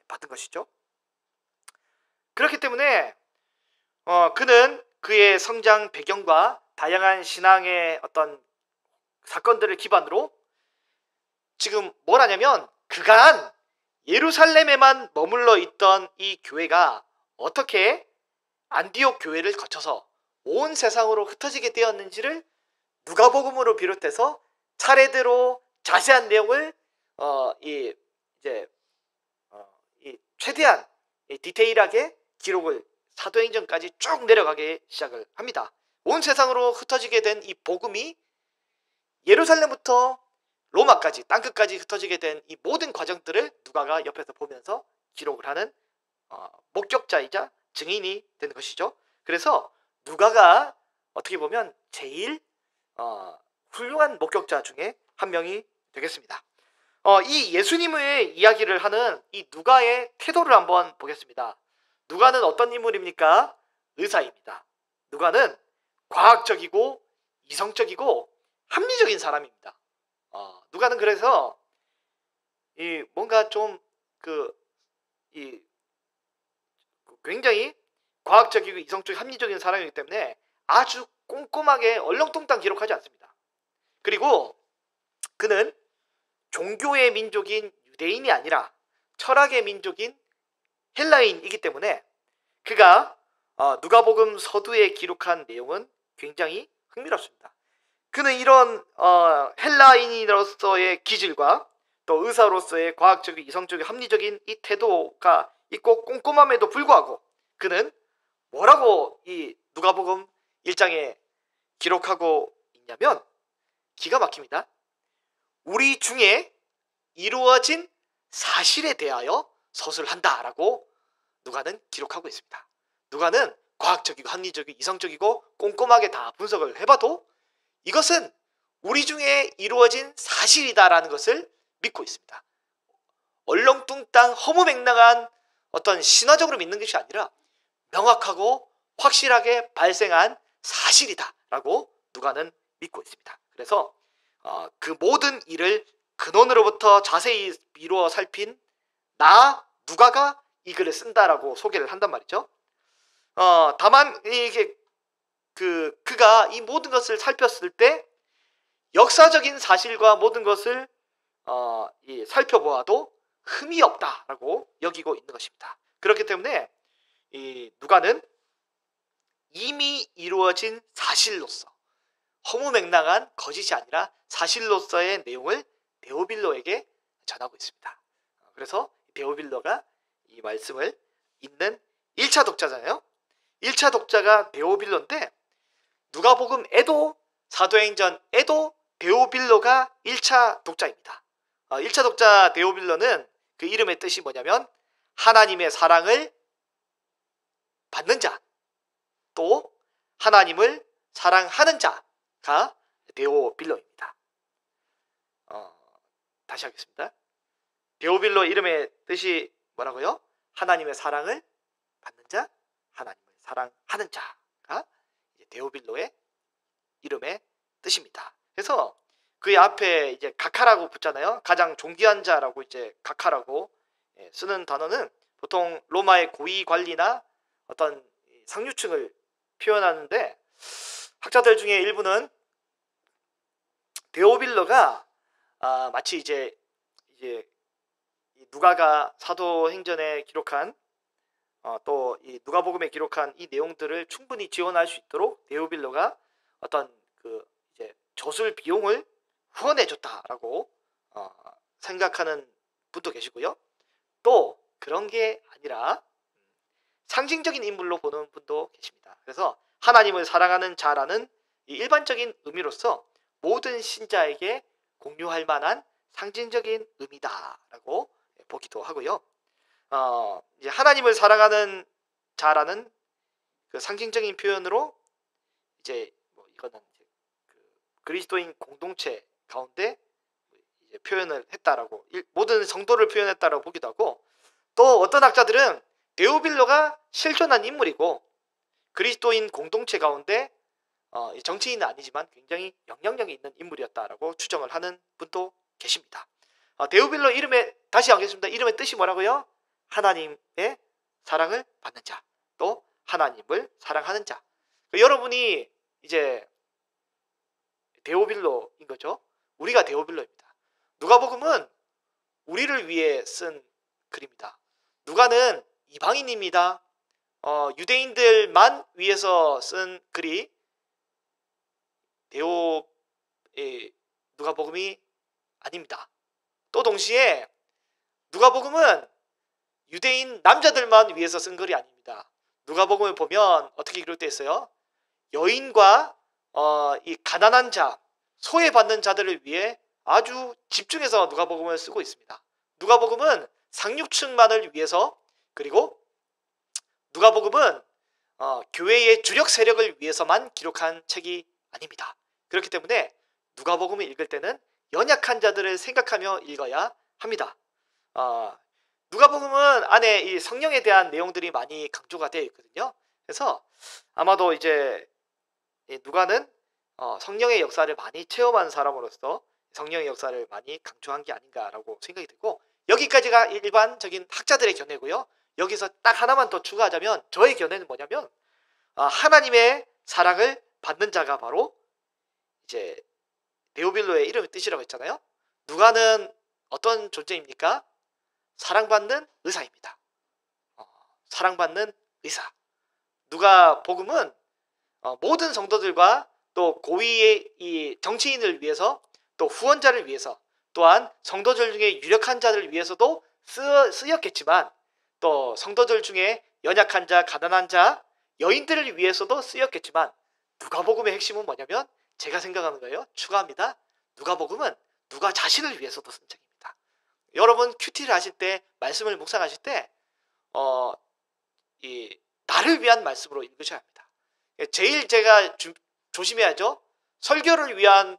S2: 받은 것이죠. 그렇기 때문에 그는 그의 성장 배경과 다양한 신앙의 어떤 사건들을 기반으로 지금 뭘 하냐면 그간 예루살렘에만 머물러 있던 이 교회가 어떻게 안디옥 교회를 거쳐서 온 세상으로 흩어지게 되었는지를 누가복음으로 비롯해서 차례대로 자세한 내용을 최대한 디테일하게 기록을 사도행전까지 쭉 내려가게 시작을 합니다. 온 세상으로 흩어지게 된 이 복음이 예루살렘부터 로마까지 땅끝까지 흩어지게 된 이 모든 과정들을 누가가 옆에서 보면서 기록을 하는 목격자이자 증인이 되는 것이죠. 그래서 누가가 어떻게 보면 제일 훌륭한 목격자 중에 한 명이 되겠습니다. 이 예수님의 이야기를 하는 이 누가의 태도를 한번 보겠습니다. 누가는 어떤 인물입니까? 의사입니다. 누가는 과학적이고 이성적이고 합리적인 사람입니다. 누가는 그래서 뭔가 좀 굉장히 과학적이고 이성적이고 합리적인 사람이기 때문에 아주 꼼꼼하게 얼렁뚱땅 기록하지 않습니다. 그리고 그는 종교의 민족인 유대인이 아니라 철학의 민족인 헬라인이기 때문에 그가 누가복음 서두에 기록한 내용은 굉장히 흥미롭습니다. 그는 이런 헬라인으로서의 기질과 또 의사로서의 과학적이고 이성적이고 합리적인 이 태도가 있고 꼼꼼함에도 불구하고 그는 뭐라고 이 누가복음 1장에 기록하고 있냐면 기가 막힙니다. 우리 중에 이루어진 사실에 대하여 서술한다라고 누가는 기록하고 있습니다. 누가는 과학적이고 합리적이고 이성적이고 꼼꼼하게 다 분석을 해봐도 이것은 우리 중에 이루어진 사실이다라는 것을 믿고 있습니다. 얼렁뚱땅 허무맹랑한 어떤 신화적으로 믿는 것이 아니라 명확하고 확실하게 발생한 사실이다라고 누가는 믿고 있습니다. 그래서 그 모든 일을 근원으로부터 자세히 미루어 살핀 누가가 이 글을 쓴다라고 소개를 한단 말이죠. 다만 이게 그가 이 모든 것을 살폈을 때 역사적인 사실과 모든 것을 살펴보아도 흠이 없다라고 여기고 있는 것입니다. 그렇기 때문에 이 누가는 이미 이루어진 사실로서 허무맹랑한 거짓이 아니라 사실로서의 내용을 데오빌로에게 전하고 있습니다. 그래서 데오빌로가 이 말씀을 읽는 1차 독자잖아요. 1차 독자가 데오빌로인데 누가복음에도 사도행전에도 데오빌로가 1차 독자입니다. 1차 독자 데오빌로는 그 이름의 뜻이 뭐냐면 하나님의 사랑을 받는 자, 또 하나님을 사랑하는 자가 데오빌로입니다. 다시 하겠습니다. 데오빌로 이름의 뜻이 뭐라고요? 하나님의 사랑을 받는 자, 하나님을 사랑하는 자가 데오빌로의 이름의 뜻입니다. 그래서 그 앞에 이제 가카라고 붙잖아요. 가장 존귀한 자라고 이제 가카라고 쓰는 단어는 보통 로마의 고위 관리나 어떤 상류층을 표현하는데 학자들 중에 일부는 데오빌로가 마치 이제 누가가 사도행전에 기록한 또 이 누가복음에 기록한 이 내용들을 충분히 지원할 수 있도록 데오빌로가 어떤 그 조술 비용을 후원해줬다라고 생각하는 분도 계시고요. 또 그런 게 아니라 상징적인 인물로 보는 분도 계십니다. 그래서 하나님을 사랑하는 자라는 이 일반적인 의미로서 모든 신자에게 공유할 만한 상징적인 의미다라고 보기도 하고요. 이제 하나님을 사랑하는 자라는 그 상징적인 표현으로 이제 뭐 이거는 이제 그 그리스도인 공동체 가운데 이제 표현을 했다라고, 모든 성도를 표현했다라고 보기도 하고, 또 어떤 학자들은 데오빌로가 실존한 인물이고 그리스도인 공동체 가운데 정치인은 아니지만 굉장히 영향력이 있는 인물이었다라고 추정을 하는 분도 계십니다. 데오빌로 이름에 다시 하겠습니다. 이름의 뜻이 뭐라고요? 하나님의 사랑을 받는 자, 또 하나님을 사랑하는 자. 여러분이 이제 데오빌로인 거죠. 우리가 데오빌로입니다. 누가복음은 우리를 위해 쓴 글입니다. 누가는 이방인입니다. 유대인들만 위해서 쓴 글이 누가복음이 아닙니다. 또 동시에 누가복음은 유대인 남자들만 위해서 쓴 글이 아닙니다. 누가복음을 보면 어떻게 기록되어 있어요? 여인과 이 가난한 자, 소외받는 자들을 위해 아주 집중해서 누가복음을 쓰고 있습니다. 누가복음은 상류층만을 위해서, 그리고 누가복음은 교회의 주력 세력을 위해서만 기록한 책이 아닙니다. 그렇기 때문에 누가복음을 읽을 때는 연약한 자들을 생각하며 읽어야 합니다. 누가복음은 안에 이 성령에 대한 내용들이 많이 강조가 되어 있거든요. 그래서 아마도 이제 누가는 성령의 역사를 많이 체험한 사람으로서 성령의 역사를 많이 강조한 게 아닌가라고 생각이 들고, 여기까지가 일반적인 학자들의 견해고요. 여기서 딱 하나만 더 추가하자면 저의 견해는 뭐냐면, 하나님의 사랑을 받는 자가 바로 이제 데오빌로의 이름의 뜻이라고 했잖아요. 누가는 어떤 존재입니까? 사랑받는 의사입니다. 사랑받는 의사. 누가복음은 모든 성도들과 또 고위의 이 정치인을 위해서, 또 후원자를 위해서, 또한 성도들 중에 유력한 자를 위해서도 쓰였겠지만, 또 성도들 중에 연약한 자, 가난한 자, 여인들을 위해서도 쓰였겠지만, 누가복음의 핵심은 뭐냐면, 제가 생각하는 거예요. 추가합니다. 누가복음은 누가 자신을 위해서도 쓴 책입니다. 여러분 큐티를 하실 때, 말씀을 묵상하실 때 나를 위한 말씀으로 읽으셔야 합니다. 제일 제가 조심해야죠. 설교를 위한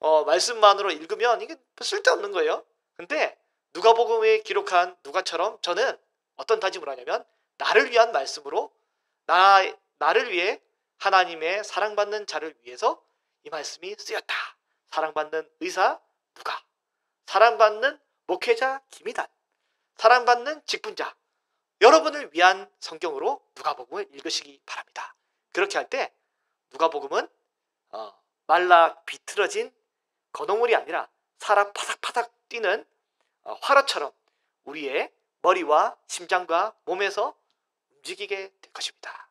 S2: 말씀만으로 읽으면 이게 쓸데없는 거예요. 근데 누가복음에 기록한 누가처럼 저는 어떤 다짐을 하냐면, 나를 위한 말씀으로, 나를 위해 하나님의 사랑받는 자를 위해서 이 말씀이 쓰였다. 사랑받는 의사 누가, 사랑받는 목회자 김이단, 사랑받는 직분자, 여러분을 위한 성경으로 누가복음을 읽으시기 바랍니다. 그렇게 할 때 누가복음은 말라 비틀어진 건어물이 아니라 살아 파닥파닥 뛰는 화로처럼 우리의 머리와 심장과 몸에서 움직이게 될 것입니다.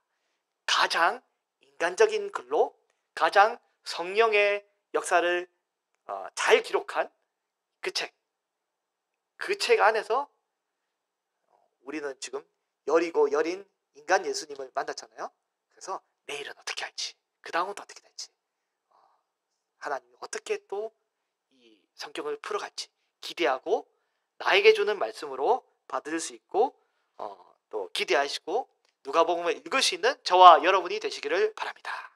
S2: 가장 인간적인 글로 가장 성령의 역사를 잘 기록한 그 책 안에서 우리는 지금 여리고 여린 인간 예수님을 만났잖아요. 그래서 내일은 어떻게 할지, 그 다음은 어떻게 될지, 하나님이 어떻게 또 이 성경을 풀어갈지 기대하고, 나에게 주는 말씀으로 받을 수 있고 또 기대하시고 누가복음을 읽을 수 있는 저와 여러분이 되시기를 바랍니다.